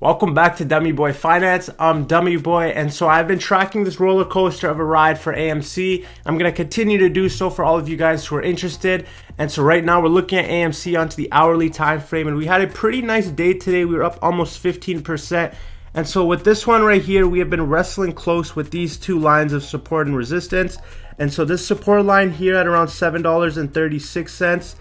Welcome back to Dummy Boy Finance. I'm Dummy Boy, and so I've been tracking this roller coaster of a ride for AMC. I'm going to continue to do so for all of you guys who are interested. And so right now we're looking at AMC onto the hourly time frame, and we had a pretty nice day today. We were up almost 15%. And so with this one right here, we have been wrestling close with these two lines of support and resistance. And so this support line here at around $7.36.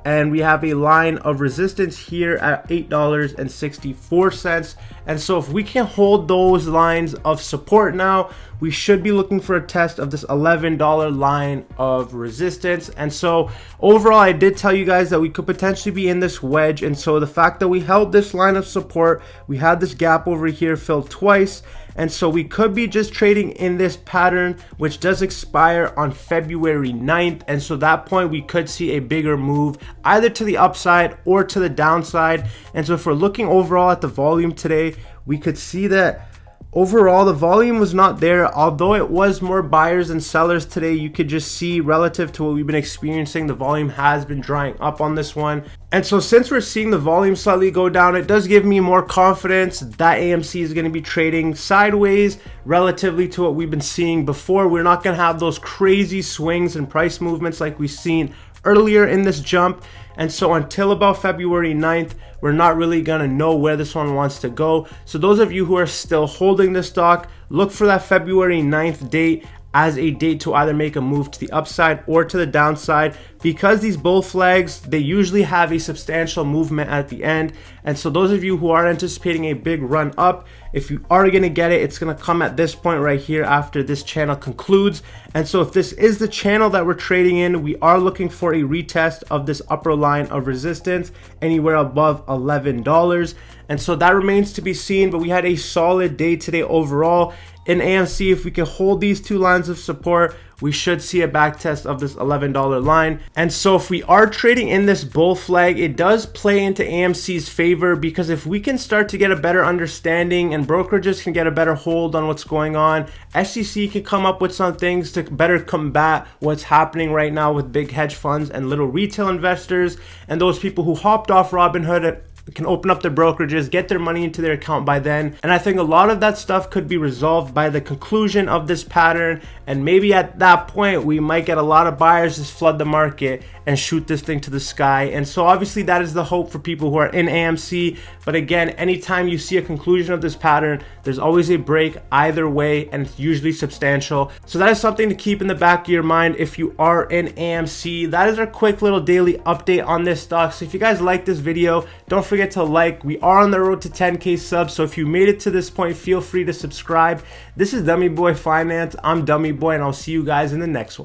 And we have a line of resistance here at $8.64. And so if we can hold those lines of support now, we should be looking for a test of this $11 line of resistance. And so overall, I did tell you guys that we could potentially be in this wedge. And so the fact that we held this line of support, we had this gap over here filled twice. And so we could be just trading in this pattern, which does expire on February 9th. And so at that point, we could see a bigger move either to the upside or to the downside. And so if we're looking overall at the volume today, we could see that overall the volume was not there. Although it was more buyers than sellers today, you could just see relative to what we've been experiencing, the volume has been drying up on this one. And so since we're seeing the volume slightly go down, it does give me more confidence that AMC is going to be trading sideways relatively to what we've been seeing before. We're not going to have those crazy swings and price movements like we've seen earlier in this jump. And so until about February 9th, we're not really going to know where this one wants to go. So those of you who are still holding this stock, look for that February 9th date as a date to either make a move to the upside or to the downside, because these bull flags, they usually have a substantial movement at the end. And so those of you who are anticipating a big run up, if you are going to get it, it's going to come at this point right here after this channel concludes. And so if this is the channel that we're trading in, we are looking for a retest of this upper line of resistance anywhere above $11. And so that remains to be seen, but we had a solid day today overall. In AMC, if we can hold these two lines of support, we should see a back test of this $11 line. And so if we are trading in this bull flag, it does play into AMC's favor, because if we can start to get a better understanding and brokerages can get a better hold on what's going on, SEC can come up with some things to better combat what's happening right now with big hedge funds and little retail investors and those people who hopped off Robinhood can open up their brokerages, get their money into their account by then. And I think a lot of that stuff could be resolved by the conclusion of this pattern. And maybe at that point, we might get a lot of buyers just flood the market and shoot this thing to the sky. And so obviously that is the hope for people who are in AMC. But again, anytime you see a conclusion of this pattern, there's always a break either way, and it's usually substantial. So that is something to keep in the back of your mind if you are in AMC. That is our quick little daily update on this stock. So if you guys like this video, don't forget to like. We are on the road to 10K subs, so if you made it to this point, feel free to subscribe. This is Dummy Boy Finance. I'm Dummy Boy, and I'll see you guys in the next one.